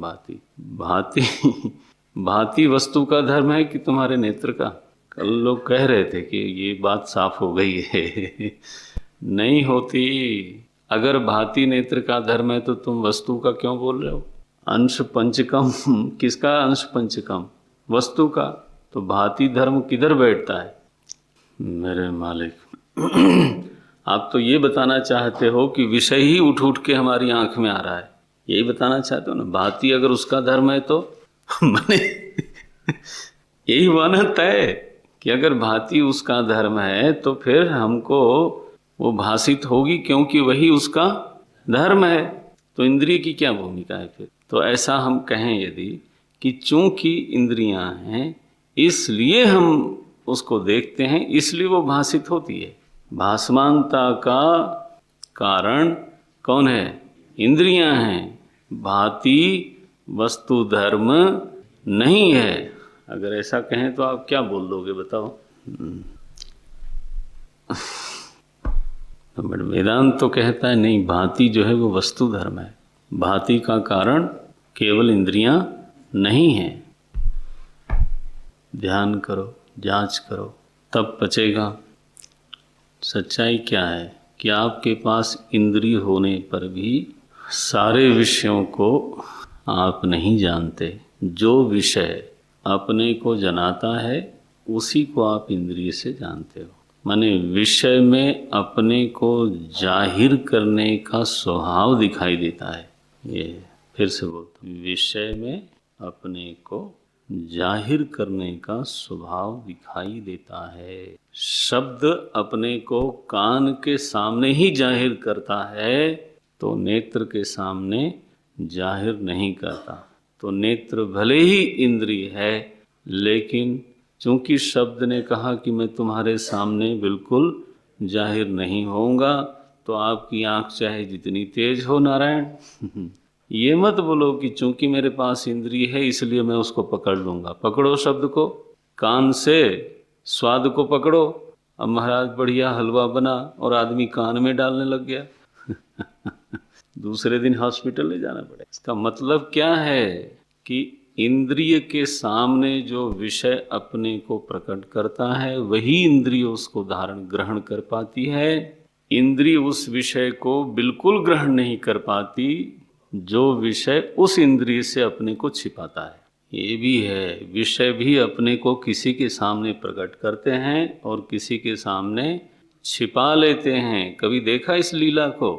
भांति वस्तु का धर्म है कि तुम्हारे नेत्र का? कल लोग कह रहे थे कि ये बात साफ हो गई है। नहीं होती। अगर भांति नेत्र का धर्म है तो तुम वस्तु का क्यों बोल रहे हो? अंश पंचकम, किसका अंश पंचकम? वस्तु का। तो भांति धर्म किधर बैठता है? मेरे मालिक आप तो ये बताना चाहते हो कि विषय ही उठ उठ के हमारी आंख में आ रहा है, यही बताना चाहते हो ना? भांति अगर उसका धर्म है तो मैंने यही हुआ ना तय कि अगर भांति उसका धर्म है तो फिर हमको वो भाषित होगी, क्योंकि वही उसका धर्म है। तो इंद्रिय की क्या भूमिका है फिर? तो ऐसा हम कहें यदि कि चूंकि इंद्रियां हैं इसलिए हम उसको देखते हैं, इसलिए वो भाषित होती है। भासमानता का कारण कौन है? इंद्रियां हैं। भांति वस्तु धर्म नहीं है। अगर ऐसा कहें तो आप क्या बोल दोगे बताओ? बट वेदांत तो कहता है नहीं, भांति जो है वो वस्तु धर्म है। भांति का कारण केवल इंद्रियां नहीं है। ध्यान करो, जांच करो, तब पचेगा। सच्चाई क्या है कि आपके पास इंद्रिय होने पर भी सारे विषयों को आप नहीं जानते। जो विषय अपने को जनाता है उसी को आप इंद्रिय से जानते हो। माने विषय में अपने को जाहिर करने का स्वभाव दिखाई देता है। ये फिर से बोलता हूँ, विषय में अपने को जाहिर करने का स्वभाव दिखाई देता है। शब्द अपने को कान के सामने ही जाहिर करता है तो नेत्र के सामने जाहिर नहीं करता। तो नेत्र भले ही इंद्रिय है, लेकिन चूंकि शब्द ने कहा कि मैं तुम्हारे सामने बिल्कुल जाहिर नहीं होऊंगा, तो आपकी आंख चाहे जितनी तेज हो नारायण ये मत बोलो कि चूंकि मेरे पास इंद्रिय है इसलिए मैं उसको पकड़ लूंगा। पकड़ो शब्द को, कान से स्वाद को पकड़ो। अब महाराज बढ़िया हलवा बना और आदमी कान में डालने लग गया दूसरे दिन हॉस्पिटल ले जाना पड़े। इसका मतलब क्या है कि इंद्रिय के सामने जो विषय अपने को प्रकट करता है वही इंद्रिय उसको धारण ग्रहण कर पाती है। इंद्रिय उस विषय को बिल्कुल ग्रहण नहीं कर पाती जो विषय उस इंद्रिय से अपने को छिपाता है। ये भी है, विषय भी अपने को किसी के सामने प्रकट करते हैं और किसी के सामने छिपा लेते हैं। कभी देखा इस लीला को?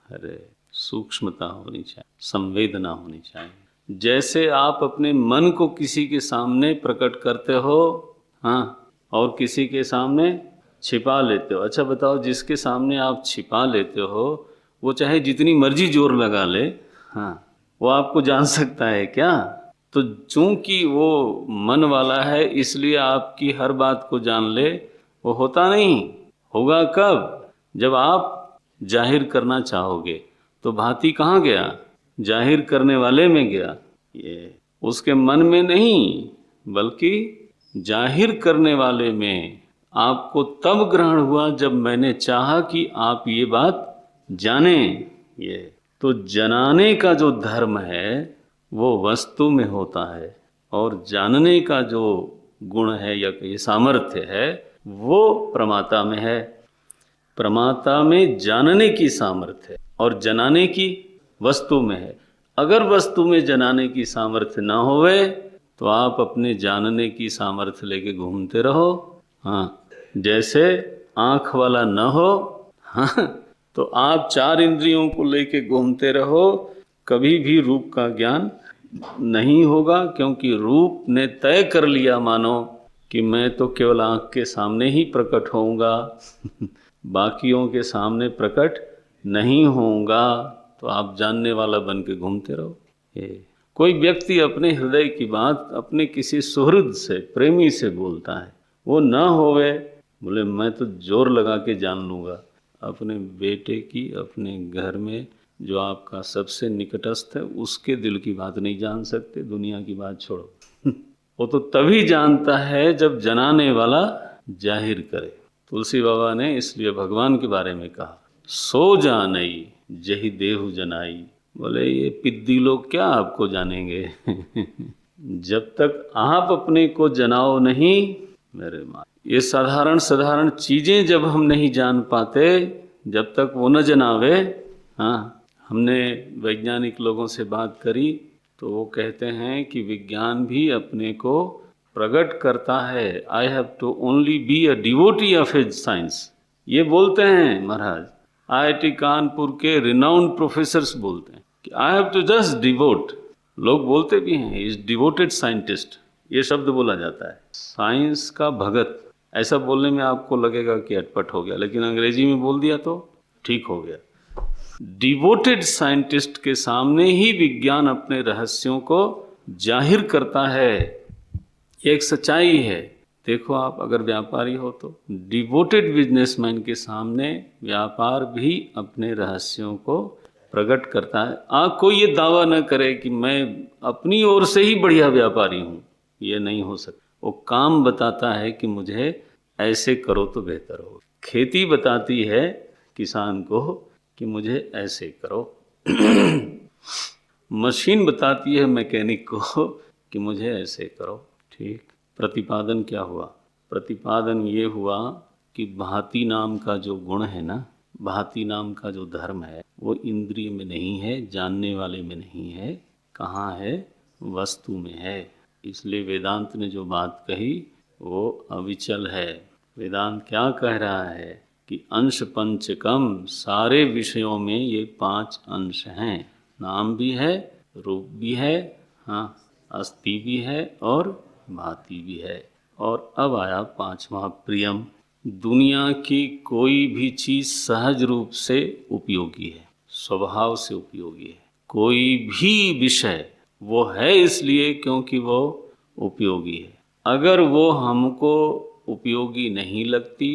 अरे सूक्ष्मता होनी चाहिए, संवेदना होनी चाहिए। जैसे आप अपने मन को किसी के सामने प्रकट करते हो, हाँ, और किसी के सामने छिपा लेते हो। अच्छा बताओ, जिसके सामने आप छिपा लेते हो वो चाहे जितनी मर्जी जोर लगा ले, हाँ, वो आपको जान सकता है क्या? तो चूंकि वो मन वाला है इसलिए आपकी हर बात को जान ले, वो होता नहीं। होगा कब? जब आप जाहिर करना चाहोगे। तो भांति कहाँ गया? जाहिर करने वाले में गया। ये उसके मन में नहीं, बल्कि जाहिर करने वाले में। आपको तब ग्रहण हुआ जब मैंने चाहा कि आप ये बात जाने। ये तो जनाने का जो धर्म है वो वस्तु में होता है, और जानने का जो गुण है या ये सामर्थ्य है वो प्रमाता में है। प्रमाता में जानने की सामर्थ्य है और जनाने की वस्तु में है। अगर वस्तु में जनाने की सामर्थ्य ना होवे तो आप अपने जानने की सामर्थ्य लेके घूमते रहो। हाँ, जैसे आंख वाला न हो, हाँ, तो आप चार इंद्रियों को लेके घूमते रहो, कभी भी रूप का ज्ञान नहीं होगा, क्योंकि रूप ने तय कर लिया मानो कि मैं तो केवल आंख के सामने ही प्रकट होऊंगा बाकियों के सामने प्रकट नहीं होऊंगा। तो आप जानने वाला बन के घूमते रहो। कोई व्यक्ति अपने हृदय की बात अपने किसी सुहृद से, प्रेमी से बोलता है, वो न होवे, बोले मैं तो जोर लगा के जान लूँगा। अपने बेटे की, अपने घर में जो आपका सबसे निकटस्थ है उसके दिल की बात नहीं जान सकते, दुनिया की बात छोड़ो वो तो तभी जानता है जब जनाने वाला जाहिर करे। तुलसी बाबा ने इसलिए भगवान के बारे में कहा, सो जानई जही देहु जनाई। बोले ये पिद्दी लोग क्या आपको जानेंगे जब तक आप अपने को जनाओ नहीं। मेरे माँ, ये साधारण चीजें जब हम नहीं जान पाते, जब तक वो न जनावे, हाँ, हमने वैज्ञानिक लोगों से बात करी तो वो कहते हैं कि विज्ञान भी अपने को प्रकट करता है। I have to only be a devotee of his science, ये बोलते हैं महाराज। आईआईटी कानपुर के रिनाउंड प्रोफेसर्स बोलते हैं कि I have to just devote. लोग बोलते भी हैं इज डिवोटेड साइंटिस्ट, ये शब्द बोला जाता है। साइंस का भगत, ऐसा बोलने में आपको लगेगा कि अटपट हो गया, लेकिन अंग्रेजी में बोल दिया तो ठीक हो गया। डिवोटेड साइंटिस्ट के सामने ही विज्ञान अपने रहस्यों को जाहिर करता है, ये एक सच्चाई है। देखो आप अगर व्यापारी हो तो डिवोटेड बिजनेसमैन के सामने व्यापार भी अपने रहस्यों को प्रकट करता है। कोई ये दावा न करे कि मैं अपनी ओर से ही बढ़िया व्यापारी हूँ, ये नहीं हो सकता। वो काम बताता है कि मुझे ऐसे करो तो बेहतर हो। खेती बताती है किसान को कि मुझे ऐसे करो। मशीन बताती है मैकेनिक को कि मुझे ऐसे करो। ठीक, प्रतिपादन क्या हुआ? प्रतिपादन ये हुआ कि भांति नाम का जो गुण है ना, भांति नाम का जो धर्म है, वो इंद्रिय में नहीं है, जानने वाले में नहीं है। कहाँ है? वस्तु में है। इसलिए वेदांत ने जो बात कही वो अविचल है। वेदांत क्या कह रहा है कि अंश पंचकम, सारे विषयों में ये 5 अंश हैं। नाम भी है, रूप भी है, हाँ, अस्थि भी है और भांति भी है। और अब आया 5वां प्रियम। दुनिया की कोई भी चीज सहज रूप से उपयोगी है, स्वभाव से उपयोगी है। कोई भी विषय वो है इसलिए क्योंकि वो उपयोगी है। अगर वो हमको उपयोगी नहीं लगती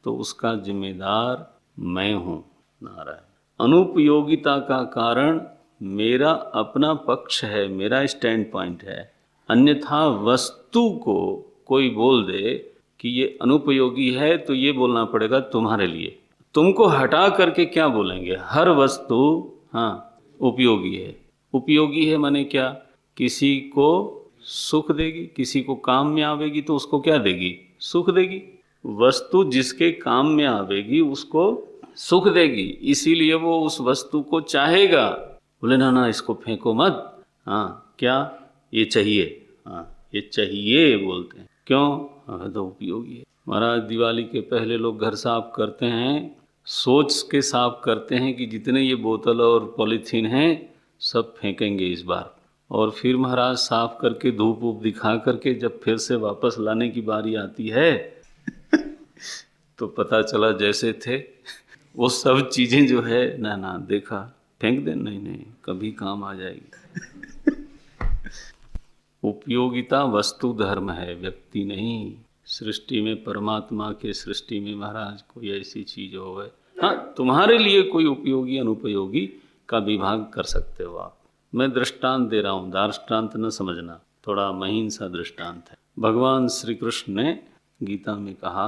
तो उसका जिम्मेदार मैं हूँ। नारायण। अनुपयोगिता का कारण मेरा अपना पक्ष है, मेरा स्टैंड पॉइंट है। अन्यथा वस्तु को कोई बोल दे कि ये अनुपयोगी है तो ये बोलना पड़ेगा तुम्हारे लिए। तुमको हटा करके क्या बोलेंगे? हर वस्तु हाँ उपयोगी है। उपयोगी है माने क्या? किसी को सुख देगी, किसी को काम में आवेगी तो उसको क्या देगी? सुख देगी। वस्तु जिसके काम में आवेगी उसको सुख देगी, इसीलिए वो उस वस्तु को चाहेगा। बोले ना ना इसको फेंको मत, हाँ क्या ये चाहिए, हाँ ये चाहिए बोलते हैं। क्यों? हाँ तो उपयोगी है। महाराज दिवाली के पहले लोग घर साफ करते हैं, सोच के साफ करते हैं कि जितने ये बोतल और पॉलीथीन हैं सब फेंकेंगे इस बार। और फिर महाराज साफ करके धूप वूप दिखा करके जब फिर से वापस लाने की बारी आती है तो पता चला जैसे थे वो सब चीजें जो है ना ना देखा फेंक दे, नहीं नहीं कभी काम आ जाएगी। उपयोगिता वस्तु धर्म है, व्यक्ति नहीं। सृष्टि में, परमात्मा के सृष्टि में महाराज कोई ऐसी चीज हो गए, हाँ तुम्हारे लिए कोई उपयोगी अनुपयोगी का विभाग कर सकते हो आप। मैं दृष्टांत दे रहा हूँ, दार्ष्टान्त न समझना, थोड़ा महीन सा दृष्टांत है। भगवान श्री कृष्ण ने गीता में कहा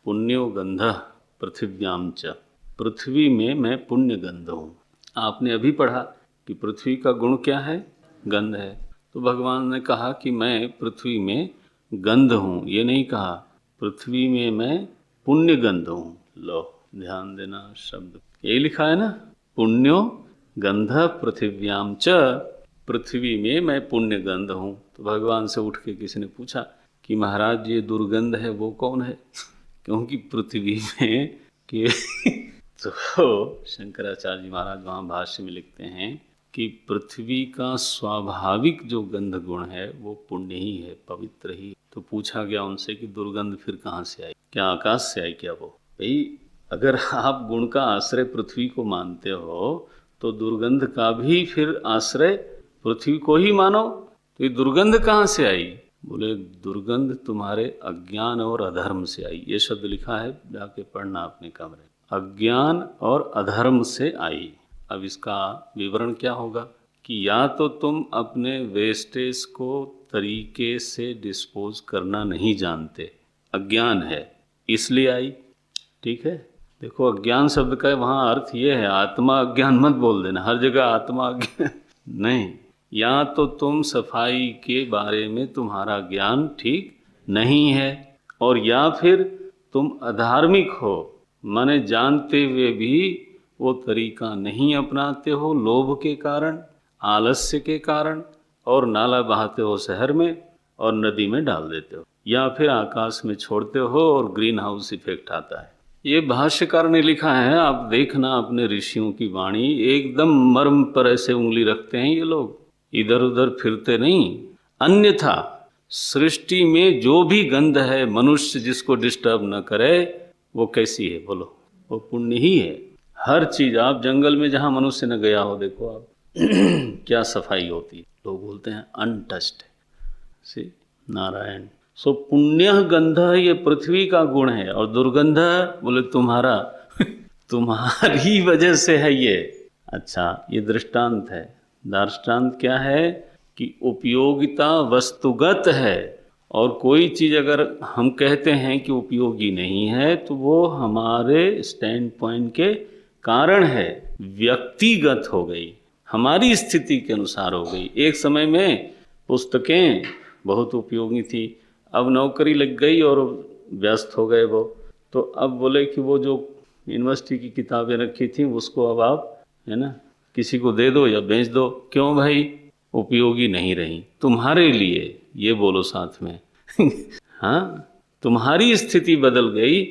पुण्यो गंधः पृथिव्याम च, पृथ्वी में मैं पुण्य गंध हूँ। आपने अभी पढ़ा कि पृथ्वी का गुण क्या है? गंध है। तो भगवान ने कहा कि मैं पृथ्वी में गंध हूँ, ये नहीं कहा पृथ्वी में मैं पुण्य गंध हूँ। लो ध्यान देना, शब्द यही लिखा है ना, पुण्यो गंध पृथिव्याम च, पृथ्वी में मैं पुण्य गंध हूँ। तो भगवान से उठ के किसी ने पूछा कि महाराज ये दुर्गंध है वो कौन है? क्योंकि पृथ्वी में के तो शंकराचार्य जी महाराज वहाँ भाष्य में लिखते हैं कि पृथ्वी का स्वाभाविक जो गंध गुण है वो पुण्य ही है, पवित्र ही। तो पूछा गया उनसे कि दुर्गंध फिर कहाँ से आई? क्या आकाश से आई क्या? वो भाई अगर आप गुण का आश्रय पृथ्वी को मानते हो तो दुर्गंध का भी फिर आश्रय पृथ्वी को ही मानो। तो ये दुर्गंध कहाँ से आई? बोले दुर्गंध तुम्हारे अज्ञान और अधर्म से आई। ये शब्द लिखा है, जाके पढ़ना अपने कमरे। अज्ञान और अधर्म से आई। अब इसका विवरण क्या होगा कि या तो तुम अपने वेस्टेज को तरीके से डिस्पोज करना नहीं जानते, अज्ञान है इसलिए आई। ठीक है, देखो अज्ञान शब्द का वहाँ अर्थ ये है, आत्मा अज्ञान मत बोल देना, हर जगह आत्मा अज्ञान नहीं। या तो तुम सफाई के बारे में तुम्हारा ज्ञान ठीक नहीं है, और या फिर तुम अधार्मिक हो, माने जानते हुए भी वो तरीका नहीं अपनाते हो लोभ के कारण, आलस्य के कारण, और नाला बहाते हो शहर में और नदी में डाल देते हो, या फिर आकाश में छोड़ते हो और ग्रीन हाउस इफेक्ट आता है। ये भाष्यकार ने लिखा है, आप देखना अपने ऋषियों की वाणी, एकदम मर्म पर ऐसे उंगली रखते हैं ये लोग, इधर उधर फिरते नहीं। अन्यथा सृष्टि में जो भी गंध है, मनुष्य जिसको डिस्टर्ब न करे, वो कैसी है बोलो? वो पुण्य ही है। हर चीज, आप जंगल में जहां मनुष्य न गया हो, देखो आप क्या सफाई होती है, लोग बोलते हैं अनटच्ड से नारायण। सो पुण्य गंध ये पृथ्वी का गुण है, और दुर्गंध बोले तुम्हारा तुम्हारी वजह से है ये। अच्छा, ये दृष्टांत है। दृष्टांत क्या है कि उपयोगिता वस्तुगत है, और कोई चीज अगर हम कहते हैं कि उपयोगी नहीं है तो वो हमारे स्टैंड पॉइंट के कारण है, व्यक्तिगत हो गई, हमारी स्थिति के अनुसार हो गई। एक समय में पुस्तकें बहुत उपयोगी थी, अब नौकरी लग गई और व्यस्त हो गए वो, तो अब बोले कि वो जो यूनिवर्सिटी की किताबें रखी थी उसको अब आप, है ना, किसी को दे दो या बेच दो। क्यों भाई? उपयोगी नहीं रही तुम्हारे लिए, ये बोलो साथ में हाँ, तुम्हारी स्थिति बदल गई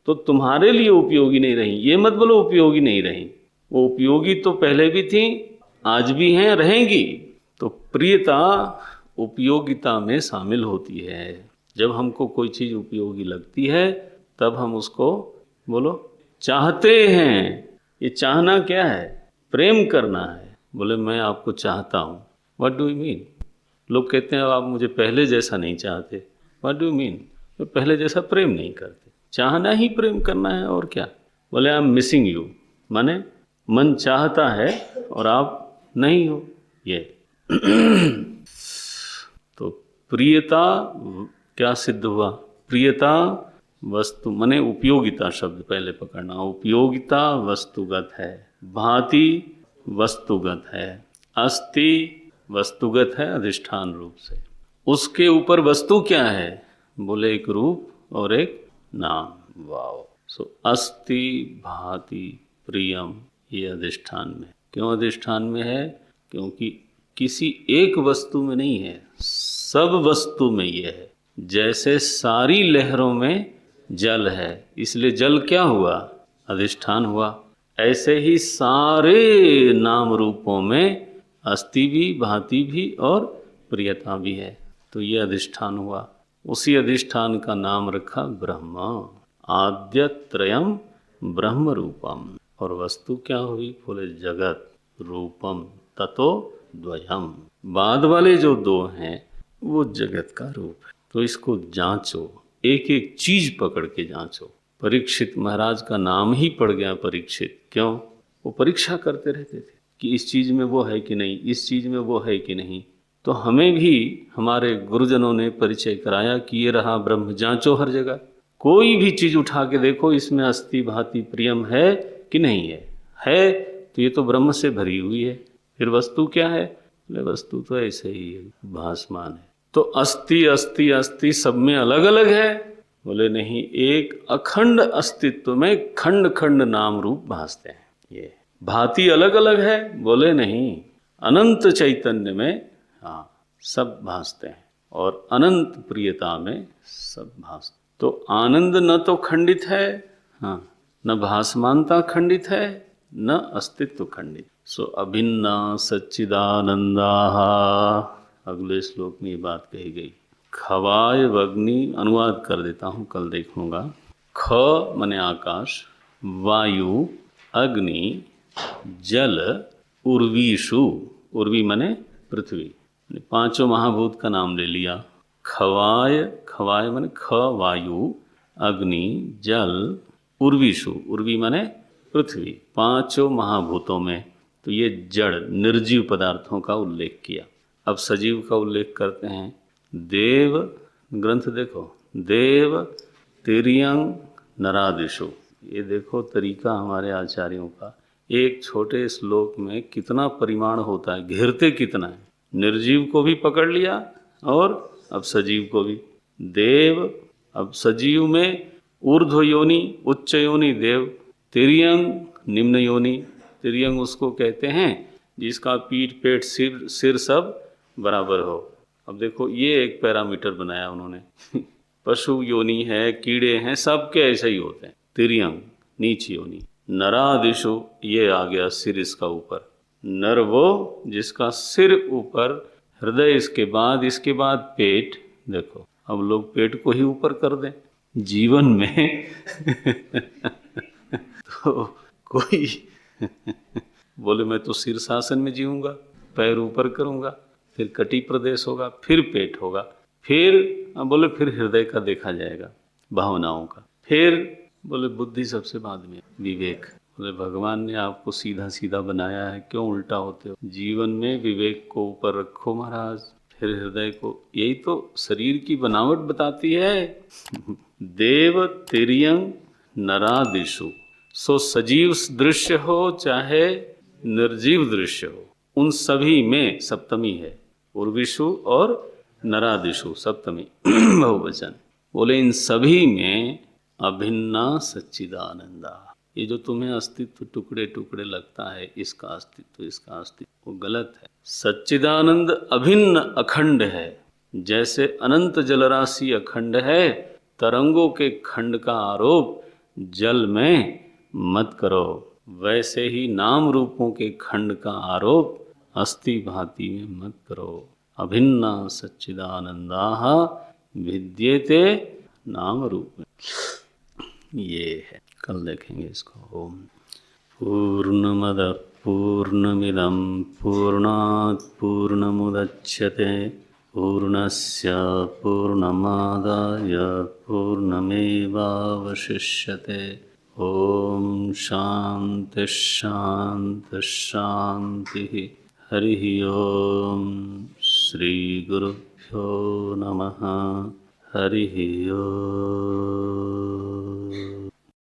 तो तुम्हारे लिए उपयोगी नहीं रही, ये मत बोलो उपयोगी नहीं रही। वो उपयोगी तो पहले भी थी, आज भी हैं, रहेंगी। तो प्रियता उपयोगिता में शामिल होती है। जब हमको कोई चीज उपयोगी लगती है तब हम उसको बोलो चाहते हैं। ये चाहना क्या है? प्रेम करना है। बोले मैं आपको चाहता हूं, व्हाट डू यू मीन? लोग कहते हैं आप मुझे पहले जैसा नहीं चाहते, व्हाट डू यू मीन? तो पहले जैसा प्रेम नहीं करते। चाहना ही प्रेम करना है, और क्या? बोले आई एम मिसिंग यू, माने मन चाहता है और आप नहीं हो, ये तो प्रियता क्या सिद्ध हुआ? प्रियता वस्तु माने उपयोगिता, शब्द पहले पकड़ना। उपयोगिता वस्तुगत है, भांति वस्तुगत है, अस्ति वस्तुगत है अधिष्ठान रूप से। उसके ऊपर वस्तु क्या है? बोले एक रूप और एक नाम। वाओ! सो अस्ति भांति प्रियम, ये अधिष्ठान में। क्यों अधिष्ठान में है? क्योंकि किसी एक वस्तु में नहीं है, सब वस्तु में ये है। जैसे सारी लहरों में जल है, इसलिए जल क्या हुआ? अधिष्ठान हुआ। ऐसे ही सारे नाम रूपों में अस्ति भी, भांति भी और प्रियता भी है, तो ये अधिष्ठान हुआ। उसी अधिष्ठान का नाम रखा ब्रह्म। आद्यत्रयम् ब्रह्म रूपम। और वस्तु क्या हुई? बोले जगत रूपम ततो द्वयम। बाद वाले जो दो हैं वो जगत का रूप है। तो इसको जांचो, एक एक चीज पकड़ के जांचो। परीक्षित महाराज का नाम ही पड़ गया परीक्षित। क्यों? वो परीक्षा करते रहते थे कि इस चीज में वो है कि नहीं, इस चीज में वो है कि नहीं। तो हमें भी हमारे गुरुजनों ने परिचय कराया कि ये रहा ब्रह्म, जांचो हर जगह। कोई भी चीज उठा के देखो, इसमें अस्ति भांति प्रियम है कि नहीं है? है तो ये तो ब्रह्म से भरी हुई है। फिर वस्तु क्या है? वस्तु तो ऐसे ही है, भासमान है। तो अस्ति अस्ति अस्ति सब में अलग अलग है? बोले नहीं, एक अखंड अस्तित्व में खंड खंड नाम रूप भासते हैं। ये भांति अलग अलग है? बोले नहीं, अनंत चैतन्य में हाँ सब भासते हैं, और अनंत प्रियता में सब भासते। तो आनंद न तो खंडित है, हाँ, न भासमानता खंडित है, न अस्तित्व खंडित। सो अभिन्ना सच्चिदानंदा, अगले श्लोक में ये बात कही गई। खवाय वग्नि, अनुवाद कर देता हूँ, कल देख लूँगा। ख मने आकाश, वायु, अग्नि, जल, उर्वीषु, उर्वी मने पृथ्वी, पांचों महाभूत का नाम ले लिया। खवाय, खवाय मने ख वायु, अग्नि, जल, उर्वीषु, उर्वी मने पृथ्वी, पांचों महाभूतों में। तो ये जड़ निर्जीव पदार्थों का उल्लेख किया। अब सजीव का उल्लेख करते हैं। देव ग्रंथ देखो, देव तिर्यंग नरादिशु, ये देखो तरीका हमारे आचार्यों का। एक छोटे श्लोक में कितना परिमाण होता है, घेरते कितना है। निर्जीव को भी पकड़ लिया और अब सजीव को भी। देव, अब सजीव में ऊर्ध्व योनि, उच्च योनि देव, तिर्यंग निम्न योनि तिर्यंग उसको कहते हैं जिसका पीठ पेट सिर सिर सब बराबर हो। अब देखो ये एक पैरामीटर बनाया उन्होंने पशु योनि है, कीड़े हैं, सबके ऐसे ही होते हैं। तिर्यंग नीच योनि। नरादिशु ये आ गया सिर इसका ऊपर। नर वो जिसका सिर ऊपर, हृदय इसके बाद पेट। देखो अब लोग पेट को ही ऊपर कर दें जीवन में तो कोई बोले मैं तो शीर्षासन में जीऊंगा, पैर ऊपर करूंगा, फिर कटी प्रदेश होगा, फिर पेट होगा, फिर बोले फिर हृदय का देखा जाएगा, भावनाओं का, फिर बोले बुद्धि सबसे बाद में, विवेक। बोले भगवान ने आपको सीधा सीधा बनाया है, क्यों उल्टा होते हो? जीवन में विवेक को ऊपर रखो महाराज, फिर हृदय को। यही तो शरीर की बनावट बताती है। देव तिर्यंग नरादिशु। सो सजीव दृश्य हो चाहे निर्जीव दृश्य हो, उन सभी में सप्तमी है। उर्विशु और नरादिशु सप्तमी बहुवचन। बोले इन सभी में अभिन्ना सच्चिदानंदा। ये जो तुम्हें अस्तित्व टुकड़े टुकड़े लगता है, इसका अस्तित्व वो गलत है। सच्चिदानंद अभिन्न अखंड है। जैसे अनंत जलराशि अखंड है, तरंगों के खंड का आरोप जल में मत करो, वैसे ही नाम रूपों के खंड का आरोप अस्थि भांति में मत करो। अभिन्ना सच्चिदानंदाः विद्येते नाम रूप में। ये है, कल देखेंगे इसको। ओम पूर्णमदः पूर्णमिदं पूर्णात् पूर्णमुदच्यते पूर्णस्य पूर्णमादाय पूर्णमेवावशिष्यते। ओम शांति शांति शांति। हरि ओम। श्री गुरुभ्यो नमः। हरि ओम।